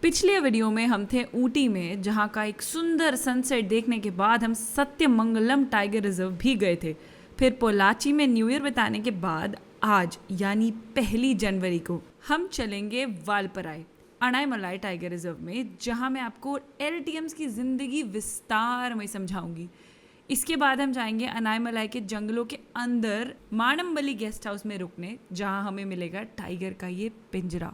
पिछले वीडियो में हम थे ऊटी में, जहाँ का एक सुंदर सनसेट देखने के बाद हम सत्यमंगलम टाइगर रिजर्व भी गए थे। फिर पोलाची में न्यू ईयर बिताने के बाद आज यानी 1 जनवरी को हम चलेंगे वालपराई अनाईमलाई टाइगर रिजर्व में, जहाँ मैं आपको LTMs की ज़िंदगी विस्तार में समझाऊंगी। इसके बाद हम जाएंगे अनाईमलाई के जंगलों के अंदर मानमबली गेस्ट हाउस में रुकने, जहाँ हमें मिलेगा टाइगर का ये पिंजरा।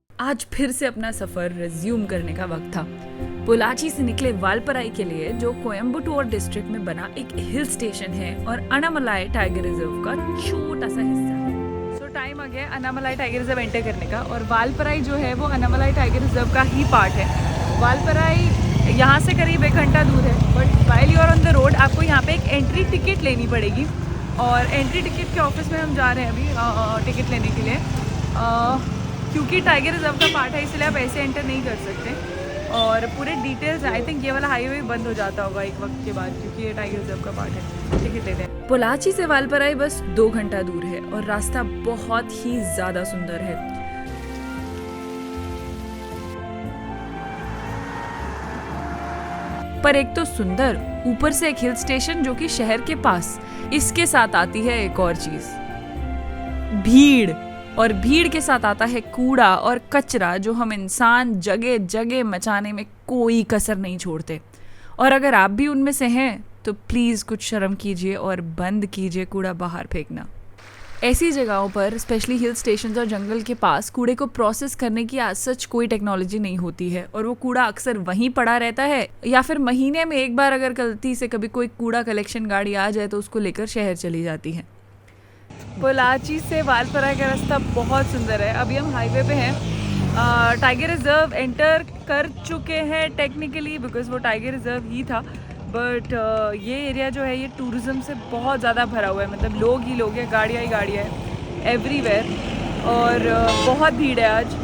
आज फिर से अपना सफ़र रिज्यूम करने का वक्त था। पोलाची से निकले वालपराई के लिए, जो कोयम्बटूर डिस्ट्रिक्ट में बना एक हिल स्टेशन है और अनामलाई टाइगर रिजर्व का छोटा सा हिस्सा है। सो टाइम आ गया अनामलाई टाइगर रिजर्व एंटर करने का, और वालपराई जो है वो अनामलाई टाइगर रिजर्व का ही पार्ट है। वालपराई यहाँ से करीब 1 घंटा दूर है, but while you are on the road आपको यहाँ पे एक एंट्री टिकट लेनी पड़ेगी। और एंट्री टिकट के ऑफिस में हम जा रहे हैं अभी टिकट लेने के लिए, क्योंकि टाइगर रिजर्व का पार्ट है इसलिए आप ऐसे एंटर नहीं कर सकते। और पूरे डिटेल्स आई थिंक ये वाला हाईवे बंद हो जाता होगा एक वक्त के बाद, क्योंकि ये टाइगर रिजर्व का पार्ट है। टिकट लेते हैं। पोलाची से वालपराई बस 2 घंटा दूर है और रास्ता बहुत ही ज़्यादा सुंदर है। पर एक तो सुंदर, ऊपर से एक हिल स्टेशन जो कि शहर के पास। इसके साथ आती है एक और चीज, भीड़। और भीड़ के साथ आता है कूड़ा और कचरा, जो हम इंसान जगह जगह मचाने में कोई कसर नहीं छोड़ते। और अगर आप भी उनमें से हैं तो प्लीज़ कुछ शर्म कीजिए और बंद कीजिए कूड़ा बाहर फेंकना। ऐसी जगहों पर, स्पेशली हिल स्टेशन और जंगल के पास, कूड़े को प्रोसेस करने की आज सच कोई टेक्नोलॉजी नहीं होती है, और वो कूड़ा अक्सर वहीं पड़ा रहता है, या फिर महीने में एक बार अगर गलती से कभी कोई कूड़ा कलेक्शन गाड़ी आ जाए तो उसको लेकर शहर चली जाती है। पोलाची से वालपराई का रास्ता बहुत सुंदर है। अभी हम हाईवे पे हैं। टाइगर रिजर्व एंटर कर चुके हैं टेक्निकली, बिकॉज वो टाइगर रिजर्व ही था। बट ये एरिया जो है ये टूरिज़्म से बहुत ज़्यादा भरा हुआ है, मतलब लोग ही लोग हैं, गाड़ियाँ ही गाड़ियाँ हैं एवरीवेयर। और बहुत भीड़ है आज,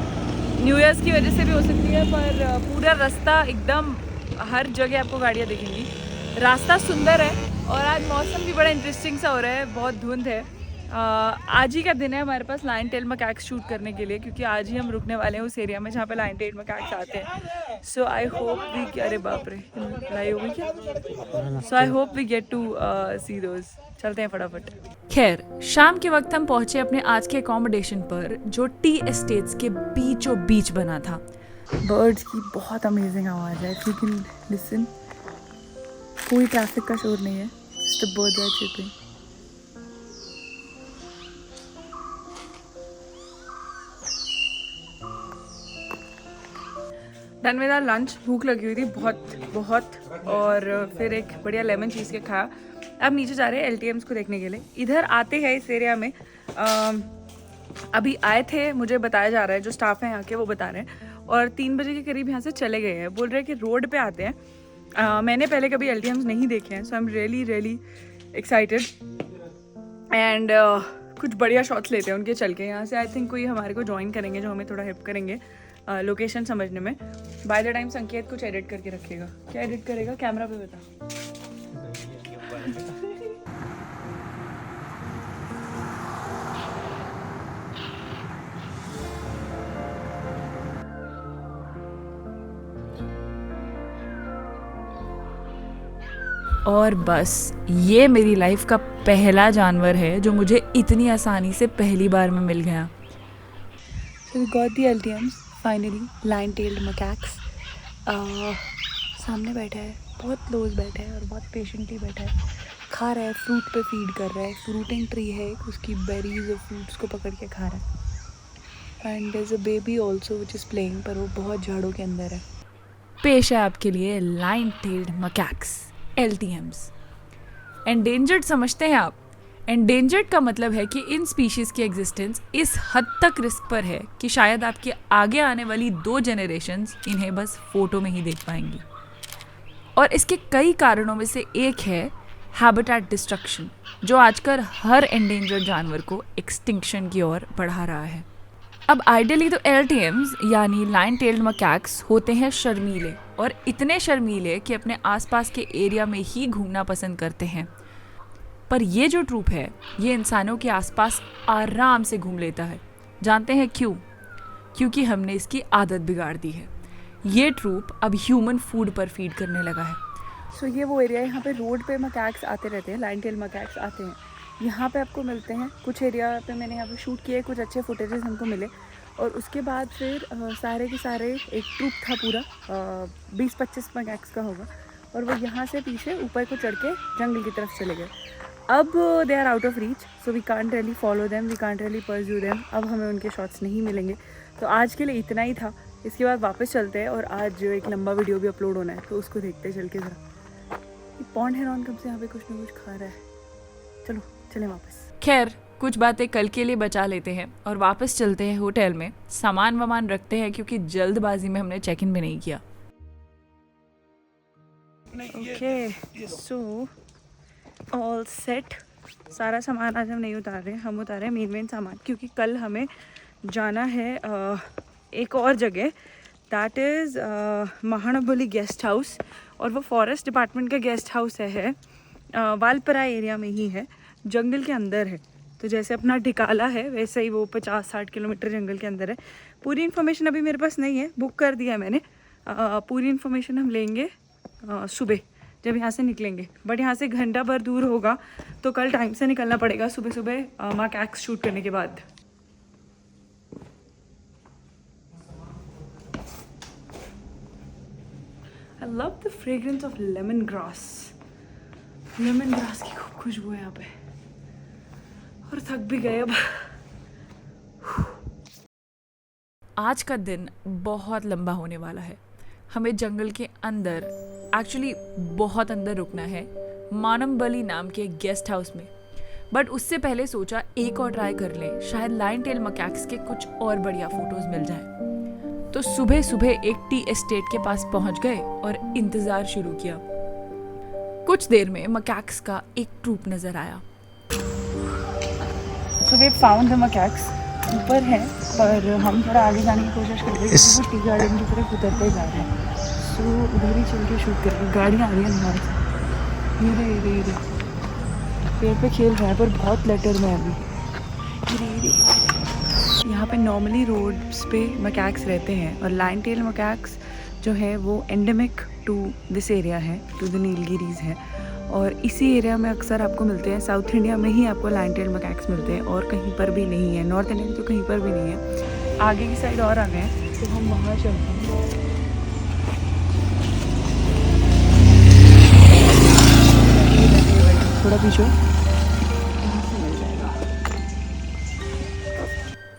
न्यू ईयर्स की वजह से भी हो सकती है, पर पूरा रास्ता एकदम हर जगह आपको गाड़ियाँ दिखेंगी। रास्ता सुंदर है और आज मौसम भी बड़ा इंटरेस्टिंग सा हो रहा है, बहुत धुंध है। आज ही का दिन है हमारे पास लाइन टेल मकैक्स शूट करने के लिए, क्योंकि आज ही हम रुकने वाले हैं उस एरिया में जहाँ पे लाइन टेल मकैक्स आते हैं। सो आई होप वी, अरे बाप रे, लाई हो गई क्या? So I hope we get to see those. चलते हैं फटाफट। खैर, शाम के वक्त हम पहुंचे अपने आज के अकोमोडेशन पर, जो टी एस्टेट्स के बीचों बीच बना था। बर्ड्स की बहुत अमेजिंग आवाज़ है, इफ यू कैन लिसन। कोई ट्रैफिक का शोर नहीं है, just the birds are chirping. Done with our lunch. भूख लगी हुई थी बहुत, और फिर एक बढ़िया लेमन चीज़ केक खाया। अब नीचे जा रहे हैं LTMs को देखने के लिए। इधर आते हैं इस एरिया में, अभी आए थे, मुझे बताया जा रहा है, जो स्टाफ है यहाँ के वो बता रहे हैं, और 3 बजे के करीब यहाँ से चले गए हैं। बोल रहे हैं कि रोड पे आते हैं। मैंने पहले कभी LTMs नहीं देखे हैं, so I am really excited. And कुछ बढ़िया शॉट्स लेते हैं उनके चल के। यहाँ से आई थिंक कोई हमारे को ज्वाइन करेंगे जो हमें थोड़ा हेल्प करेंगे लोकेशन समझने में। बाय द टाइम संकेत कुछ एडिट करके रखेगा। क्या एडिट करेगा कैमरा पे बता। और बस ये मेरी लाइफ का पहला जानवर है जो मुझे इतनी आसानी से पहली बार में मिल गया। So we got the LTMs finally, lion tailed macaques. सामने बैठा है, बहुत क्लोज बैठा है और बहुत पेशेंटली बैठा है। खा रहा है, फ्रूट पे फीड कर रहा है। फ्रूटिंग ट्री है, उसकी बेरीज और फ्रूट्स को पकड़ के खा रहा है। And there is a baby also which is playing, पर वो बहुत झाड़ों के अंदर है। पेश है आपके लिए लाइन टेल्ड मकैक्स, LTMs। एंडेंजर्ड समझते हैं आप? एंडेंजर्ड का मतलब है कि इन स्पीशीज़ की एग्जिस्टेंस इस हद तक रिस्क पर है कि शायद आपके आगे आने वाली 2 जनरेशन्स इन्हें बस फोटो में ही देख पाएंगी। और इसके कई कारणों में से एक है हैबिटेट डिस्ट्रक्शन, जो आजकल हर एंडेंजर्ड जानवर को एक्सटिंक्शन की ओर बढ़ा रहा है। अब आइडियली तो LTMs यानी लाइन टेल्ड मकैक्स होते हैं शर्मीले, और इतने शर्मीले कि अपने आसपास के एरिया में ही घूमना पसंद करते हैं। पर ये जो ट्रूप है ये इंसानों के आसपास आराम से घूम लेता है। जानते हैं क्यों? क्योंकि हमने इसकी आदत बिगाड़ दी है। ये ट्रूप अब ह्यूमन फूड पर फीड करने लगा है। सो ये वो एरिया है, यहाँ पे रोड पे मकैक्स आते रहते हैं, लाइन टेल मकैक्स आते हैं, यहाँ पे आपको मिलते हैं। कुछ एरिया पे मैंने यहाँ पे शूट किए, कुछ अच्छे फुटेजेस हमको मिले। और उसके बाद फिर सारे के सारे एक ट्रूप था पूरा 20-25 मकैक्स का होगा, और वो यहाँ से पीछे ऊपर को चढ़ के जंगल की तरफ चले गए। अब they are out of reach, so we can't really follow them, we can't really pursue them. अब हमें उनके शॉट्स नहीं मिलेंगे। तो आज के लिए इतना ही था। इसके बाद वापस चलते हैं, और आज एक लंबा वीडियो भी अपलोड होना है, तो उसको देखते चल के ज़रा। ये पॉन्ड हेरॉन कब से यहाँ पे कुछ ना कुछ खा रहा है। चलो चलें वापस। खैर, कुछ बातें कल के लिए बचा लेते हैं और वापस चलते हैं होटल में। सामान वामान रखते हैं क्योंकि जल्दबाजी में हमने चेक इन भी नहीं किया। Okay, so all set. सारा सामान आज हम नहीं उतार रहे हैं, हम उतार रहे हैं मेन सामान, क्योंकि कल हमें जाना है एक और जगह, दैट इज़ महानबली गेस्ट हाउस। और वो फॉरेस्ट डिपार्टमेंट का गेस्ट हाउस है, वालपरा एरिया में ही है, जंगल के अंदर है। तो जैसे अपना ढिकाला है वैसे ही वो 50-60 किलोमीटर जंगल के अंदर है। पूरी इन्फॉर्मेशन अभी मेरे पास नहीं है, बुक कर दिया है मैंने। पूरी इन्फॉर्मेशन हम लेंगे सुबह जब यहाँ से निकलेंगे। बट यहाँ से घंटा भर दूर होगा, तो कल टाइम से निकलना पड़ेगा सुबह सुबह मकैक्स शूट करने के बाद। I love the fragrance of lemongrass. Lemon-grass की खूब खुशबू है यहाँ पे। और थक भी गए अब। आज का दिन बहुत लंबा होने वाला है। हमें जंगल के अंदर, एक्चुअली बहुत अंदर रुकना है, मानमबली नाम के गेस्ट हाउस में। बट उससे पहले सोचा एक और ट्राई कर लें, शायद लाइन टेल मकैक्स के कुछ और बढ़िया फोटोज मिल जाएं। तो सुबह सुबह एक टी एस्टेट के पास पहुंच गए और इंतजार शुरू किया। कुछ देर में मकैक्स का एक ट्रूप नजर आया। So we found the macaques, ऊपर है, पर हम थोड़ा आगे जाने की कोशिश कर रहे हैं क्योंकि वो टी गार्डन की तरफ उतरते जा रहे हैं। सो उधर ही चल के शूट करेंगे। गाड़ियाँ आ रही हैं हमारे साथ। ये पेड़ पे खेल रहा है, पर बहुत लेटर में अभी। यहाँ पे नॉर्मली रोड्स पे मकैक्स रहते हैं, और लाइन टेल मकैक्स जो है वो एंडेमिक टू दिस एरिया है, टू द नीलगिरीज है। और इसी एरिया में अक्सर आपको मिलते हैं। साउथ इंडिया में ही आपको लाइन टेल मकैक्स मिलते हैं, और कहीं पर भी नहीं है। नॉर्थ इंडिया में तो कहीं पर भी नहीं है। आगे की साइड और आ गए हैं, तो हम वहाँ चलते हैं। थोड़ा पीछे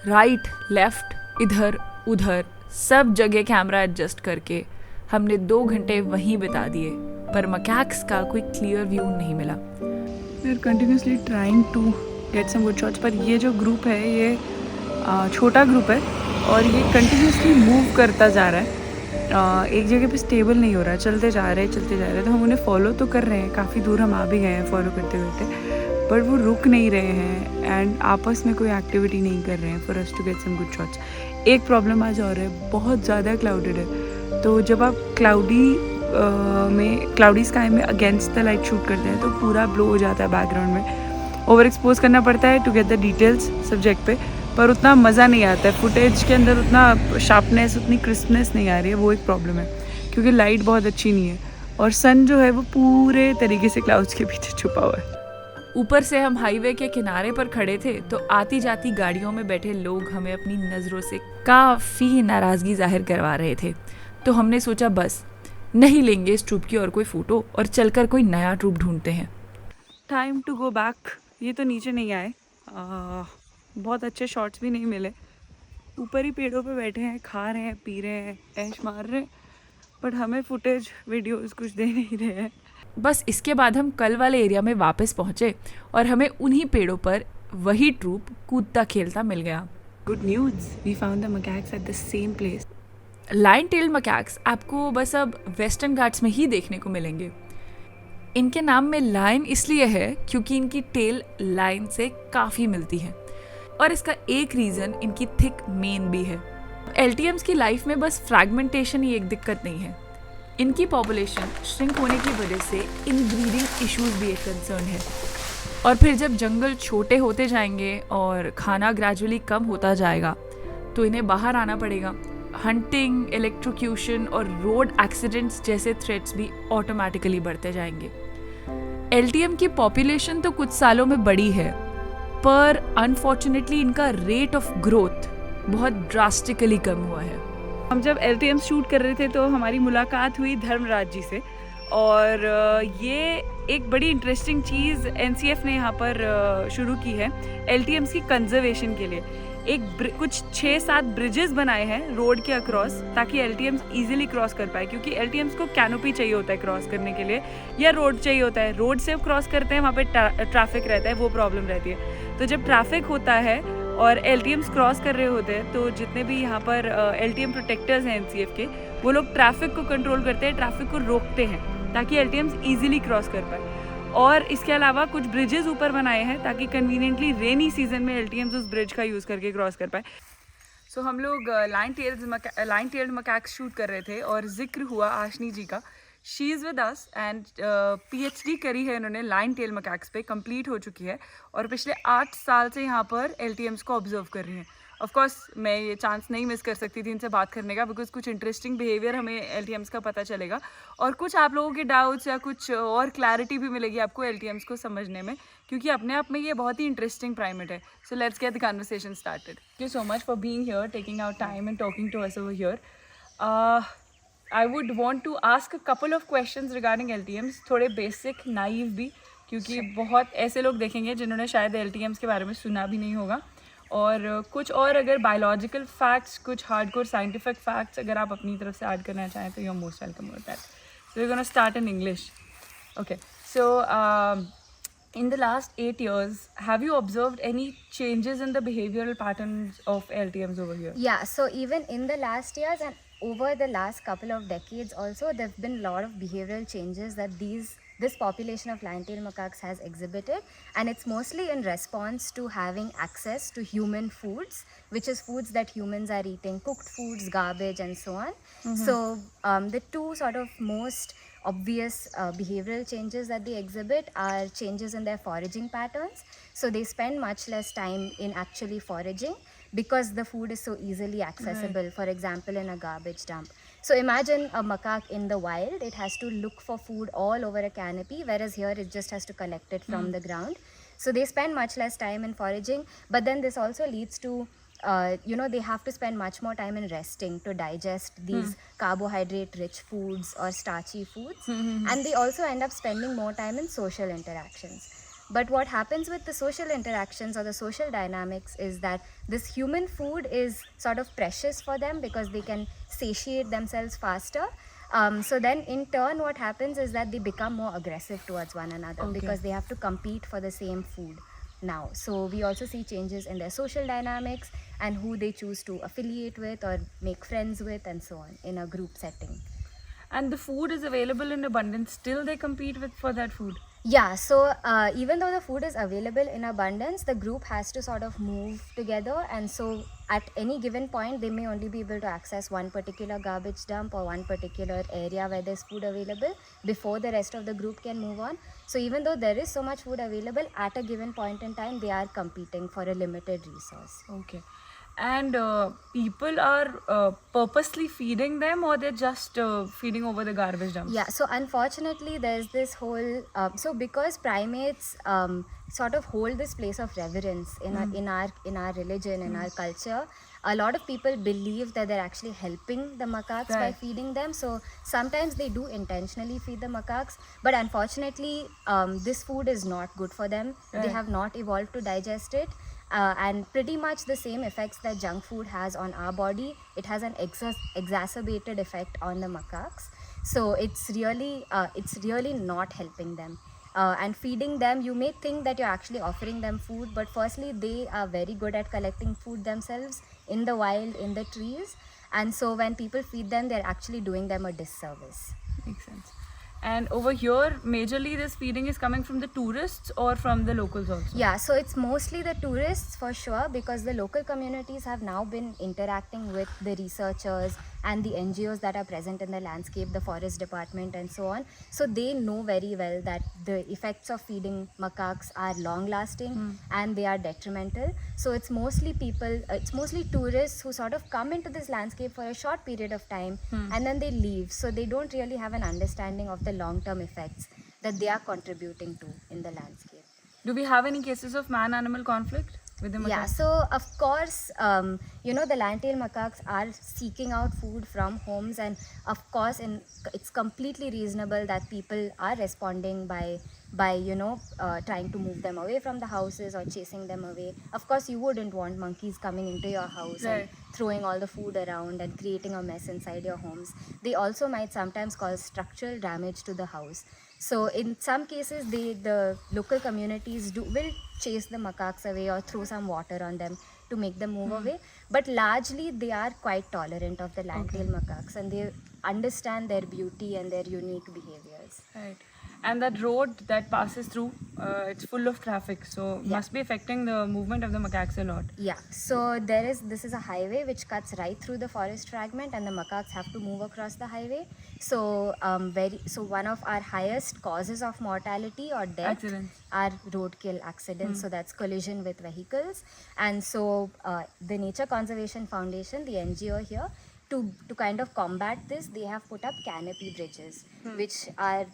राइट लेफ्ट इधर उधर सब जगह कैमरा एडजस्ट करके हमने 2 घंटे वहीं बिता दिए, पर मकैक्स का कोई क्लियर व्यू नहीं मिला। We are continuously trying to get some good shots, पर ये जो ग्रुप है ये छोटा ग्रुप है, और ये कंटिन्यूसली मूव करता जा रहा है। एक जगह पे स्टेबल नहीं हो रहा है, चलते जा रहे हैं। तो हम उन्हें फॉलो तो कर रहे हैं, काफ़ी दूर हम आ भी गए हैं फॉलो करते करते, पर वो रुक नहीं रहे हैं एंड आपस में कोई एक्टिविटी नहीं कर रहे हैं for us to get some good shots. एक प्रॉब्लम आज और है, बहुत ज़्यादा क्लाउडेड है। तो जब आप क्लाउडी स्काई में अगेंस्ट द लाइट शूट करते हैं तो पूरा ब्लो हो जाता है बैकग्राउंड में। ओवर एक्सपोज करना पड़ता है to get the details subject पे, पर उतना मज़ा नहीं आता है। फुटेज के अंदर उतना शार्पनेस, उतनी क्रिस्पनेस नहीं आ रही है। वो एक प्रॉब्लम है, क्योंकि लाइट बहुत अच्छी नहीं है, और सन जो है वो पूरे तरीके से क्लाउड्स के पीछे छुपा हुआ है। ऊपर से हम हाईवे के किनारे पर खड़े थे, तो आती जाती गाड़ियों में बैठे लोग हमें अपनी नज़रों से काफ़ी नाराज़गी जाहिर करवा रहे थे। तो हमने सोचा बस नहीं लेंगे इस ट्रूप की और कोई फ़ोटो, और चलकर कोई नया ट्रूप ढूंढते हैं। Time to go back. ये तो नीचे नहीं आए, बहुत अच्छे शॉट्स भी नहीं मिले। ऊपर ही पेड़ों पे बैठे हैं, खा रहे हैं, पी रहे हैं, ऐश मार रहे हैं, बट हमें फुटेज वीडियोस कुछ दे नहीं रहे हैं। बस इसके बाद हम कल वाले एरिया में वापस पहुँचे, और हमें उन्हीं पेड़ों पर वही ट्रूप कूदता खेलता मिल गया। Good news, we found the macaques at the same place. Lion tail macaques आपको बस अब वेस्टर्न घाट्स में ही देखने को मिलेंगे। इनके नाम में लाइन इसलिए है क्योंकि इनकी टेल लाइन से काफ़ी मिलती है, और इसका एक रीज़न इनकी थिक मेन भी है। एलटीएम्स की लाइफ में बस फ्रैगमेंटेशन ही एक दिक्कत नहीं है, इनकी पॉपुलेशन श्रिंक होने की वजह से इनब्रीडिंग इश्यूज भी एक कंसर्न है। और फिर जब जंगल छोटे होते जाएंगे और खाना ग्रेजुअली कम होता जाएगा तो इन्हें बाहर आना पड़ेगा। हंटिंग, इलेक्ट्रोक्यूशन और रोड एक्सीडेंट्स जैसे थ्रेट्स भी ऑटोमेटिकली बढ़ते जाएंगे। एलटीएम की पॉपुलेशन तो कुछ सालों में बढ़ी है, पर अनफॉर्चुनेटली इनका रेट ऑफ ग्रोथ बहुत ड्रास्टिकली कम हुआ है। हम जब LTM शूट कर रहे थे तो हमारी मुलाकात हुई धर्मराज जी से, और ये एक बड़ी इंटरेस्टिंग चीज़ NCF ने यहाँ पर शुरू की है LTMs की कंजर्वेशन के लिए। कुछ 6-7 ब्रिजेस बनाए हैं रोड के अक्रॉस, ताकि LTMs इजीली क्रॉस कर पाए, क्योंकि LTMs को कैनोपी चाहिए होता है क्रॉस करने के लिए, या रोड चाहिए होता है। रोड से क्रॉस करते हैं, वहाँ पे ट्रैफिक रहता है, वो प्रॉब्लम रहती है। तो जब ट्रैफिक होता है और LTMs क्रॉस कर रहे होते हैं, तो जितने भी यहाँ पर LTM प्रोटेक्टर्स हैं NCF के, वो लोग ट्रैफिक को कंट्रोल करते हैं, ट्रैफिक को रोकते हैं ताकि LTMs ईजिली क्रॉस कर पाए। और इसके अलावा कुछ ब्रिजेस ऊपर बनाए हैं ताकि कन्वीनियंटली रेनी सीजन में LTMs उस ब्रिज का यूज़ करके क्रॉस कर पाए। सो हम लोग लाइन टेल्ड मकैक्स शूट कर रहे थे और जिक्र हुआ आशनी जी का। She is with us and PhD करी है इन्होंने लाइन टेल मकैक्स पे, कंप्लीट हो चुकी है, और पिछले 8 साल से यहाँ पर LTMs को ऑब्जर्व कर रही हैं। ऑफ कोर्स मैं ये चांस नहीं मिस कर सकती थी इनसे बात करने का, बिकॉज कुछ इंटरेस्टिंग बिहेवियर हमें LTMs का पता चलेगा, और कुछ आप लोगों के डाउट्स या कुछ और क्लैरिटी भी मिलेगी आपको LTMs को समझने में, क्योंकि अपने आप में ये बहुत ही इंटरेस्टिंग प्राइमेट है। So let's get the conversation started. Thank you so much for being here, taking out time and talking to us over here. I would want to ask a couple of questions regarding LTMs, थोड़े basic naive भी, क्योंकि बहुत ऐसे लोग देखेंगे जिन्होंने शायद LTMs के बारे में सुना भी नहीं होगा, और कुछ और अगर बायोलॉजिकल फैक्ट्स, कुछ हार्डकोर साइंटिफिक फैक्ट्स अगर आप अपनी तरफ से ऐड करना चाहें तो you are most welcome with that. So we are gonna start in English. Okay, so in the last 8 years, have you observed any changes in the behavioral patterns of LTMs over here? Yeah, so even in the last years and over the last couple of decades also, there have been a lot of behavioral changes that this population of lion-tailed macaques has exhibited, and it's mostly in response to having access to human foods, which is foods that humans are eating, cooked foods, garbage, and so on. So the two sort of most obvious behavioral changes that they exhibit are changes in their foraging patterns. So they spend much less time in actually foraging because the food is so easily accessible, right. For example, in a garbage dump. So imagine a macaque in the wild, it has to look for food all over a canopy, whereas here it just has to collect it from the ground. So they spend much less time in foraging, but then this also leads to they have to spend much more time in resting to digest these carbohydrate rich foods or starchy foods, and they also end up spending more time in social interactions. But what happens with the social interactions or the social dynamics is that this human food is sort of precious for them because they can satiate themselves faster. So then in turn what happens is that they become more aggressive towards one another, because they have to compete for the same food now. So we also see changes in their social dynamics and who they choose to affiliate with or make friends with and so on in a group setting. And the food is available in abundance, still they compete for that food? Yeah, so even though the food is available in abundance, the group has to sort of move together, and so at any given point they may only be able to access one particular garbage dump or one particular area where there's food available before the rest of the group can move on. So even though there is so much food available, at a given point in time they are competing for a limited resource. Okay. And people are purposely feeding them, or they're just feeding over the garbage dumps? Yeah, so unfortunately there's this whole so because primates sort of hold this place of reverence in our religion, in our culture, a lot of people believe that they're actually helping the macaques by feeding them. So sometimes they do intentionally feed the macaques, but unfortunately this food is not good for them. They have not evolved to digest it. And pretty much the same effects that junk food has on our body, it has an exacerbated effect on the macaques. So it's really not helping them. And feeding them, you may think that you're actually offering them food, but firstly they are very good at collecting food themselves in the wild, in the trees, and so when people feed them, they're actually doing them a disservice. Makes sense. And over here, majorly this feeding is coming from the tourists or from the locals also? Yeah, so it's mostly the tourists for sure, because the local communities have now been interacting with the researchers, and the NGOs that are present in the landscape, the forest department and so on. So they know very well that the effects of feeding macaques are long lasting and they are detrimental. So it's mostly it's mostly tourists who sort of come into this landscape for a short period of time and then they leave. So they don't really have an understanding of the long-term effects that they are contributing to in the landscape. Do we have any cases of man-animal conflict with the macaques? Yeah, so of course, the lion-tail macaques are seeking out food from homes, and of course, it's completely reasonable that people are responding by trying to move them away from the houses or chasing them away. Of course, you wouldn't want monkeys coming into your house and throwing all the food around and creating a mess inside your homes. They also might sometimes cause structural damage to the house. So in some cases, the local communities will chase the macaques away or throw some water on them to make them move away. But largely, they are quite tolerant of the lion-tail macaques, and they understand their beauty and their unique behaviors. Right. And that road that passes through, it's full of traffic, so must be affecting the movement of the macaques a lot. Yeah, so this is a highway which cuts right through the forest fragment, and the macaques have to move across the highway. So one of our highest causes of mortality or death Accidents. are roadkill accidents. So that's collision with vehicles. And so the Nature Conservation Foundation, the NGO here, to kind of combat this, they have put up canopy bridges, which are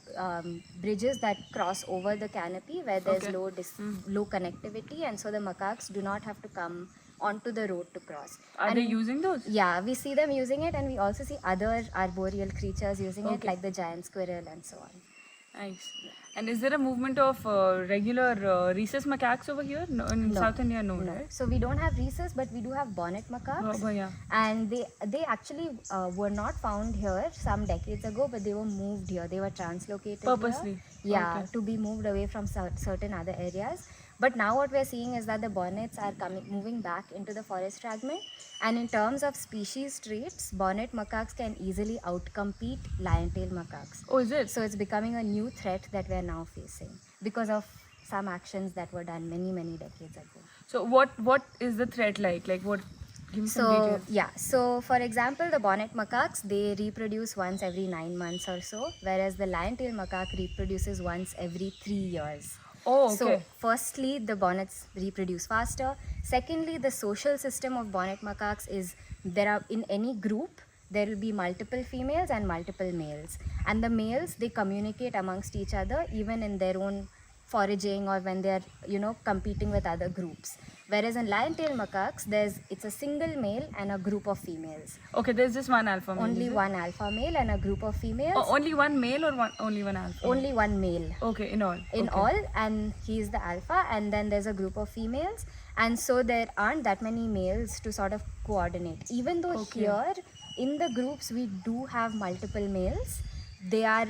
bridges that cross over the canopy where there's low connectivity, and so the macaques do not have to come onto the road to cross. Are they using those? Yeah, we see them using it, and we also see other arboreal creatures using it, like the giant squirrel and so on. Nice. And is there a movement of regular rhesus macaques over here? No, in South India, no, right? So we don't have rhesus, but we do have bonnet macaques. Oh, yeah. And they actually were not found here some decades ago, but they were moved here. They were translocated Purposely? here. Yeah, Okay. to be moved away from certain other areas. But now what we're seeing is that the bonnets are moving back into the forest fragment. And in terms of species traits, bonnet macaques can easily outcompete lion-tail macaques. Oh, is it? So it's becoming a new threat that we're now facing because of some actions that were done many, many decades ago. So what is the threat like? Like what? Give me some So details. yeah, so for example, the bonnet macaques, they reproduce once every 9 months or so, whereas the lion-tail macaque reproduces once every 3 years. Oh, okay. So firstly, the bonnets reproduce faster. Secondly, the social system of bonnet macaques is in any group, there will be multiple females and multiple males. And the males, they communicate amongst each other even in their own foraging or when they're, competing with other groups. Whereas in lion-tail macaques, it's a single male and a group of females. Okay, there's just one alpha male. Only is it? one alpha male and a group of females. Oh, only one male or only one alpha? Only one male. Okay, in all. In Okay. all, and he's the alpha, and then there's a group of females, and so there aren't that many males to sort of coordinate. Even though here in the groups we do have multiple males, they are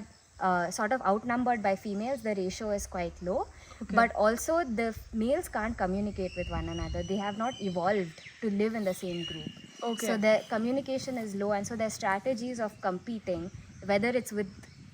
sort of outnumbered by females. The ratio is quite low, but also the males can't communicate with one another. They have not evolved to live in the same group. Okay. So their communication is low, and so their strategies of competing, whether it's with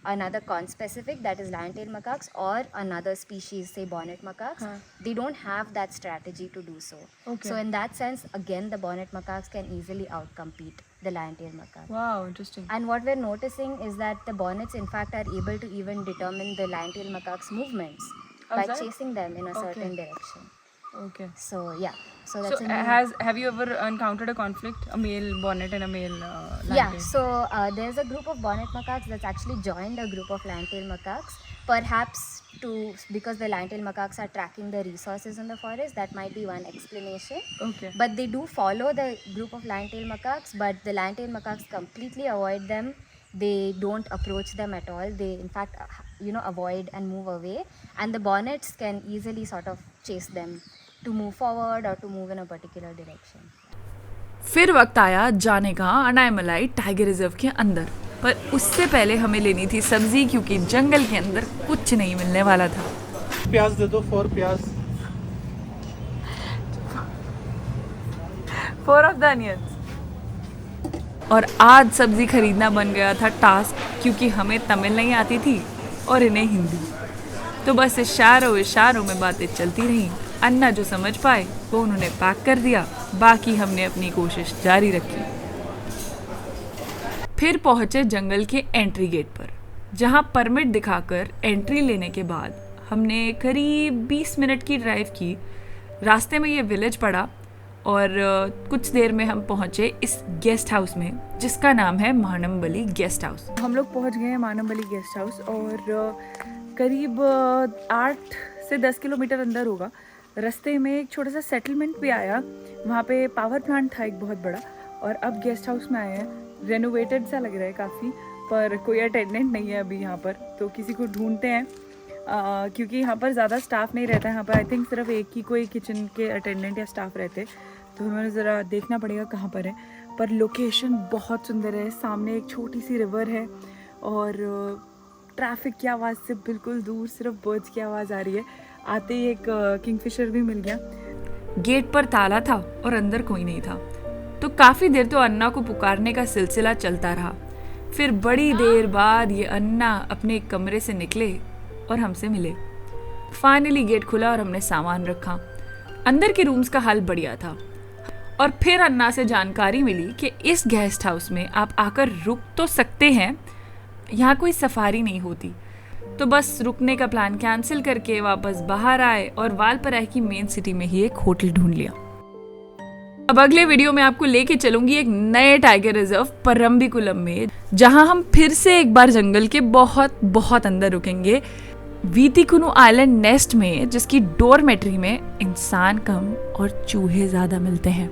another conspecific, that is lion-tail macaques, or another species, say bonnet macaques, they don't have that strategy to do so. Okay. So in that sense, again, the bonnet macaques can easily outcompete the lion-tail macaque. Wow, interesting. And what we're noticing is that the bonnets, in fact, are able to even determine the lion-tail macaques' movements by that? chasing them in a certain direction. Okay. So yeah, so So that's a new... have you ever encountered a conflict, a male bonnet and a male Yeah, lion-tail? so there's a group of bonnet macaques that's actually joined a group of lion-tail macaques, perhaps because the lion-tail macaques are tracking the resources in the forest. That might be one explanation. Okay. But they do follow the group of lion-tail macaques, but the lion-tail macaques completely avoid them. They don't approach them at all. They in fact avoid and move away, and the bonnets can easily sort of chase them to move forward or to move in a particular direction. फिर वक्त आया जाने का Anamalai tiger reserve के अंदर, पर उससे पहले हमें लेनी थी सब्जी, क्योंकि जंगल के अंदर कुछ नहीं मिलने वाला था. प्याज दे दो, 4 प्याज. 4 of the onions. और आज सब्जी खरीदना बन गया था टास्क, क्योंकि हमें तमिल नहीं आती थी और इन्हें हिंदी. तो बस इशारों में बातें चलती रहीं. अन्ना जो समझ पाए वो उन्होंने पैक कर दिया, बाकी हमने अपनी कोशिश जारी रखी. फिर पहुंचे जंगल के एंट्री गेट पर, जहां परमिट दिखाकर एंट्री लेने के बाद हमने करीब 20 मिनट की ड्राइव की। रास्ते में ये विलेज पड़ा और कुछ देर में हम पहुंचे इस गेस्ट हाउस में, जिसका नाम है मानमबली गेस्ट हाउस। हम लोग पहुंच गए हैं मानमबली गेस्ट हाउस और करीब 8 से 10 किलोमीटर अंदर होगा। रास्ते में एक छोटा सा सेटलमेंट भी आया, वहाँ पे पावर प्लांट था एक बहुत बड़ा, और अब गेस्ट हाउस में आए हैं। रेनोवेटेड सा लग रहा है काफ़ी, पर कोई अटेंडेंट नहीं है अभी यहाँ पर, तो किसी को ढूंढते हैं क्योंकि यहाँ पर ज़्यादा स्टाफ नहीं रहता है। यहाँ पर आई थिंक सिर्फ एक ही कोई किचन के अटेंडेंट या स्टाफ रहते, तो हमें ज़रा देखना पड़ेगा कहाँ पर है। पर लोकेशन बहुत सुंदर है, सामने एक छोटी सी रिवर है और ट्रैफिक की आवाज़ से बिल्कुल दूर सिर्फ बर्ड्स की आवाज़ आ रही है। आते ही एक किंगफिशर भी मिल गया। गेट पर ताला था और अंदर कोई नहीं था, तो काफ़ी देर तो अन्ना को पुकारने का सिलसिला चलता रहा। फिर बड़ी देर बाद ये अन्ना अपने कमरे से निकले और हमसे मिले। फाइनली गेट खुला और हमने सामान रखा। अंदर के रूम्स का हाल बढ़िया था और फिर अन्ना से जानकारी मिली कि इस गेस्ट हाउस में आप आकर रुक तो सकते हैं, यहाँ कोई सफारी नहीं होती। तो बस रुकने का प्लान कैंसिल करके वापस बाहर आए और वालपराई की मेन सिटी में ही एक होटल ढूंढ लिया। अब अगले वीडियो में आपको लेके चलूंगी एक नए टाइगर रिजर्व परम्बिकुलम में, जहां हम फिर से एक बार जंगल के बहुत बहुत अंदर रुकेंगे, वीतिकुनु आइलैंड नेस्ट में, जिसकी डोरमेट्री में इंसान कम और चूहे ज्यादा मिलते हैं।